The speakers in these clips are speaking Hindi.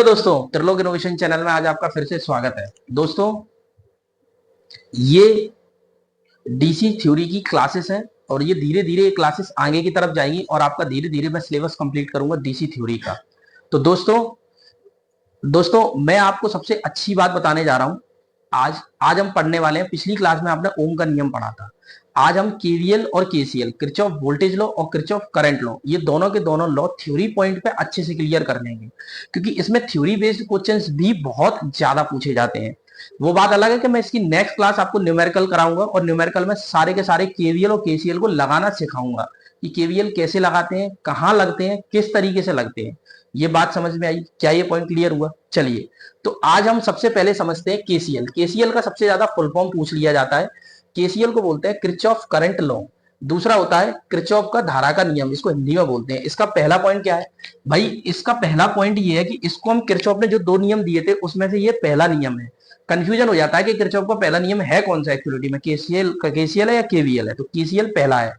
दोस्तों, त्रिलोक इनोवेशन चैनल में आज आपका फिर से स्वागत है। दोस्तों, ये डीसी थ्योरी की क्लासेस हैं और ये धीरे धीरे ये क्लासेस आगे की तरफ जाएंगी और आपका धीरे धीरे मैं सिलेबस कंप्लीट करूंगा डीसी थ्योरी का। तो दोस्तों मैं आपको सबसे अच्छी बात बताने जा रहा हूं। आज आज हम पढ़ने वाले हैं, पिछली क्लास में आपने ओम का नियम पढ़ा था। आज हम केवीएल और केसीएल, किरचॉफ वोल्टेज लॉ और किरचॉफ करंट लॉ, ये दोनों के दोनों लॉ थ्योरी पॉइंट पे अच्छे से क्लियर कर लेंगे, क्योंकि इसमें थ्योरी बेस्ड क्वेश्चंस भी बहुत ज्यादा पूछे जाते हैं। वो बात अलग है कि मैं इसकी नेक्स्ट क्लास आपको न्यूमेरिकल कराऊंगा और न्यूमेरिकल में सारे के सारे केवीएल और केसीएल को लगाना सिखाऊंगा कि केवीएल कैसे लगाते हैं, कहाँ लगते हैं, किस तरीके से लगते हैं। ये बात समझ में आई? क्या ये पॉइंट क्लियर हुआ? चलिए, तो आज हम सबसे पहले समझते हैं केसीएल। केसीएल का सबसे ज्यादा फुल फॉर्म पूछ लिया जाता है। केसीएल को बोलते हैं किरचॉफ करंट लॉ। दूसरा होता है किरचॉफ का धारा का नियम, इसको हिंदी में बोलते हैं। इसका पहला पॉइंट क्या है भाई? इसका पहला पॉइंट ये है कि इसको हम किरचॉफ ने जो दो नियम दिए थे उसमें से ये पहला नियम है। कंफ्यूजन हो जाता है कि किरचॉफ का पहला नियम है कौन सा एक्चुअलिटी में, केसीएल है या केवीएल है। तो केसीएल पहला है।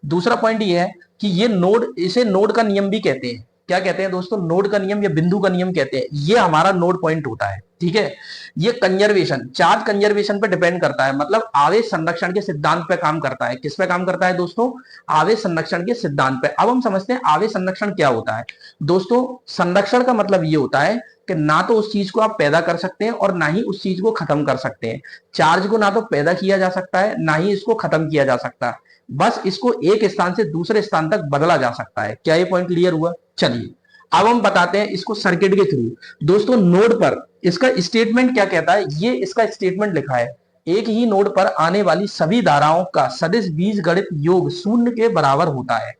दूसरा पॉइंट ये है कि ये नोड, इसे नोड का नियम भी कहते हैं। क्या कहते हैं दोस्तों? नोड का नियम या बिंदु का नियम कहते हैं। ये हमारा नोड पॉइंट होता है, ठीक है। ये कंजर्वेशन, चार्ज कंजर्वेशन पे डिपेंड करता है, मतलब आवेश संरक्षण के सिद्धांत पे काम करता है। किस पे काम करता है दोस्तों? आवेश संरक्षण के सिद्धांत पे। अब हम समझते हैं आवेश संरक्षण क्या होता है। दोस्तों, संरक्षण का मतलब ये होता है कि ना तो उस चीज को आप पैदा कर सकते हैं और ना ही उस चीज को खत्म कर सकते हैं। चार्ज को ना तो पैदा किया जा सकता है, ना ही इसको खत्म किया जा सकता है। बस इसको एक स्थान से दूसरे स्थान तक बदला जा सकता है। क्या ये पॉइंट क्लियर हुआ? चलिए, अब हम बताते हैं इसको सर्किट के थ्रू। दोस्तों, नोड पर इसका स्टेटमेंट क्या कहता है? ये इसका स्टेटमेंट लिखा है, एक ही नोड पर आने वाली सभी धाराओं का सदिश बीजगणित योग शून्य के बराबर होता है।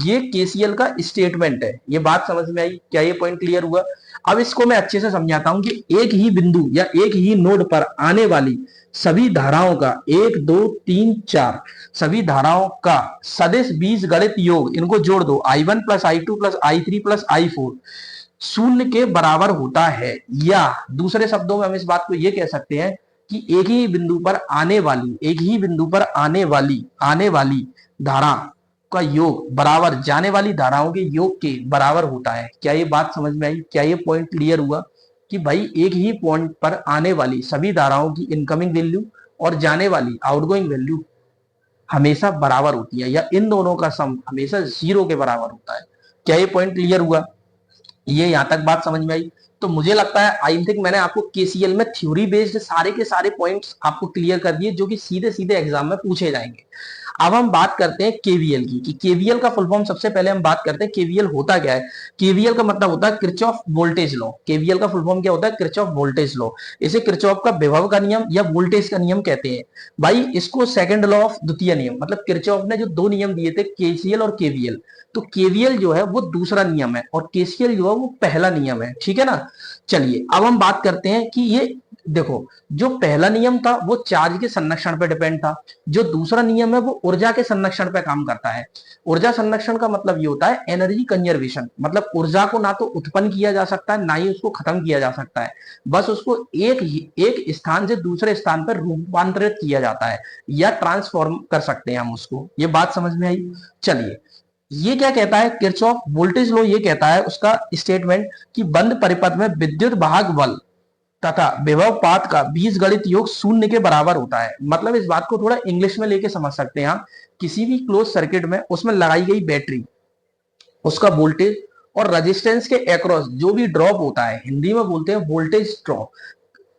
ये केसीएल का स्टेटमेंट है। ये बात समझ में आई? क्या ये पॉइंट क्लियर हुआ? अब इसको मैं अच्छे से समझाता हूं कि एक ही बिंदु या एक ही नोड पर आने वाली सभी धाराओं का, एक दो तीन चार सभी धाराओं का सदिश बीजगणित योग, इनको जोड़ दो, I1 plus I2 plus I3 plus I4 शून्य के बराबर होता है। या दूसरे शब्दों में हम इस बात को यह कह सकते हैं कि एक ही बिंदु पर आने वाली, एक ही बिंदु पर आने वाली धारा का योग बराबर जाने वाली धाराओं के योग के बराबर होता है। क्या ये बात समझ में आई? क्या ये पॉइंट क्लियर हुआ कि भाई एक ही पॉइंट पर आने वाली सभी धाराओं की इनकमिंग वैल्यू और जाने वाली आउटगोइंग वैल्यू हमेशा बराबर होती है, या इन दोनों का सम हमेशा 0 के बराबर होता है। क्या ये पॉइंट क्लियर हुआ? ये यहां तक बात समझ में आई? तो मुझे लगता है आई थिंक मैंने आपको केसीएल में थ्योरी बेस्ड सारे के सारे पॉइंट्स आपको क्लियर कर दिए, जो कि सीधे सीधे एग्जाम में पूछे जाएंगे। अब हम बात करते हैं केवीएल की, कि केवीएल का फुल फॉर्म सबसे पहले हम बात करते हैं केवीएल होता क्या है। केवीएल का मतलब होता है किरचॉफ वोल्टेज लॉ। केवीएल का फुल फॉर्म क्या होता है? Kirchhoff voltage law. इसे किरचॉफ का विभव का नियम या वोल्टेज का नियम कहते हैं। भाई, इसको सेकंड लॉ ऑफ द्वितीय नियम, मतलब किरचॉफ ने जो दो नियम दिए थे केसीएल और केवीएल, तो केवीएल जो है वो दूसरा नियम है और केसीएल जो है वो पहला नियम है, ठीक है ना। चलिए, अब हम बात करते हैं कि ये देखो, जो पहला नियम था वो चार्ज के संरक्षण पर डिपेंड था। जो दूसरा नियम है वो ऊर्जा के संरक्षण पर काम करता है। ऊर्जा संरक्षण का मतलब ये होता है एनर्जी कंजर्वेशन, मतलब ऊर्जा को ना तो उत्पन्न किया जा सकता है, ना ही उसको खत्म किया जा सकता है। बस उसको एक स्थान से दूसरे स्थान पर रूपांतरित किया जाता है, या ट्रांसफॉर्म कर सकते हैं हम उसको। ये बात समझ में आई? चलिए, ये क्या कहता है किरचॉफ वोल्टेज लॉ? ये कहता है उसका स्टेटमेंट कि बंद परिपथ में विद्युत वाहक बल तथा विभव पात का बीजगणित योग शून्य के बराबर होता है। मतलब इस बात को थोड़ा इंग्लिश में लेके समझ सकते हैं आप। किसी भी क्लोज सर्किट में उसमें लगाई गई बैटरी, उसका वोल्टेज और रेजिस्टेंस के अक्रॉस जो भी ड्रॉप होता है, हिंदी में बोलते हैं वोल्टेज ड्रॉप।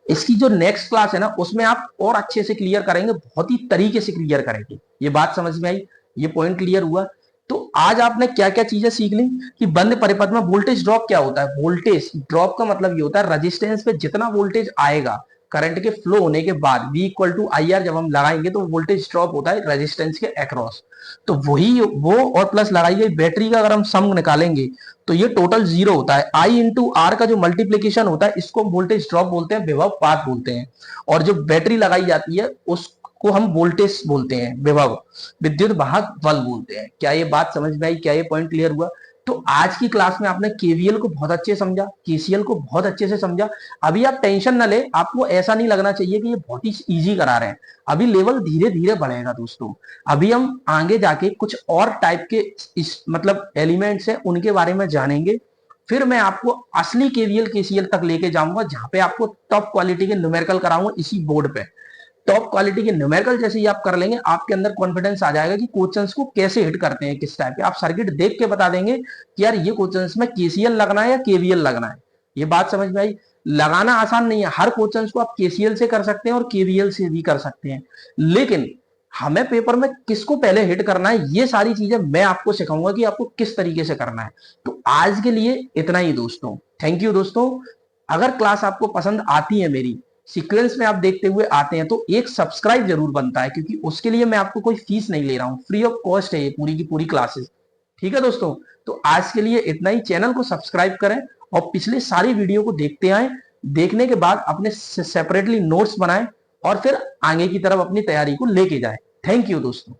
इसकी जो नेक्स्ट क्लास है ना, उसमें आप और अच्छे से क्लियर करेंगे, बहुत ही तरीके से क्लियर करेंगे। ये बात समझ में आई? ये पॉइंट क्लियर हुआ? तो आज आपने क्या क्या चीजें सीख ली कि बंद परिपथ में वोल्टेज ड्रॉप क्या होता है। वोल्टेज ड्रॉप का मतलब ये होता है रेजिस्टेंस पे जितना वोल्टेज आएगा करंट के फ्लो होने के बाद, V इक्वल टू IR जब हम लगाएंगे तो वोल्टेज ड्रॉप होता है रेजिस्टेंस के अक्रॉस। तो वही वो और प्लस लगाई गई बैटरी का अगर हम सम निकालेंगे तो ये टोटल 0 होता है। I इंटू आर का जो मल्टीप्लीकेशन होता है इसको वोल्टेज ड्रॉप बोलते हैं, विभव पात बोलते हैं। और जो बैटरी लगाई जाती है उसको हम वोल्टेज बोलते हैं, विभव विद्युत वाहक बल बोलते हैं। क्या ये बात समझ में आई? क्या ये पॉइंट क्लियर हुआ? तो आज की क्लास में आपने केवीएल को बहुत अच्छे समझा, केसीएल को बहुत अच्छे से समझा। अभी आप टेंशन ना ले, आपको ऐसा नहीं लगना चाहिए कि ये बहुत ही इजी करा रहे हैं। अभी लेवल धीरे धीरे बढ़ेगा दोस्तों। अभी हम आगे जाके कुछ और टाइप के मतलब एलिमेंट्स हैं उनके बारे में जानेंगे, फिर मैं आपको असली केवीएल केसीएल तक लेके जाऊंगा, जहां पे आपको टॉप क्वालिटी के न्यूमेरिकल कराऊंगा इसी बोर्ड पे। टॉप क्वालिटी के न्यूमेरिकल जैसे ही आप कर लेंगे, आपके अंदर कॉन्फिडेंस आ जाएगा कि क्वेश्चंस को कैसे हिट करते हैं, किस टाइप के। आप सर्किट देख के बता देंगे कि यार ये क्वेश्चंस में केसीएल लगना है या केवीएल लगना है। ये बात समझ में आई। लगाना आसान नहीं है, हर क्वेश्चंस को आप केसीएल से कर सकते हैं और केवीएल से भी कर सकते हैं, लेकिन हमें पेपर में किसको पहले हिट करना है, ये सारी चीजें मैं आपको सिखाऊंगा कि आपको किस तरीके से करना है। तो आज के लिए इतना ही दोस्तों, थैंक यू दोस्तों। अगर क्लास आपको पसंद आती है, मेरी सीक्वेंस में आप देखते हुए आते हैं, तो एक सब्सक्राइब जरूर बनता है, क्योंकि उसके लिए मैं आपको कोई फीस नहीं ले रहा हूं, फ्री ऑफ कॉस्ट है ये पूरी की पूरी क्लासेस। ठीक है दोस्तों, तो आज के लिए इतना ही। चैनल को सब्सक्राइब करें और पिछले सारी वीडियो को देखते आए। देखने के बाद अपने सेपरेटली नोट्स बनाएं और फिर आगे की तरफ अपनी तैयारी को लेके जाएं। थैंक यू दोस्तों।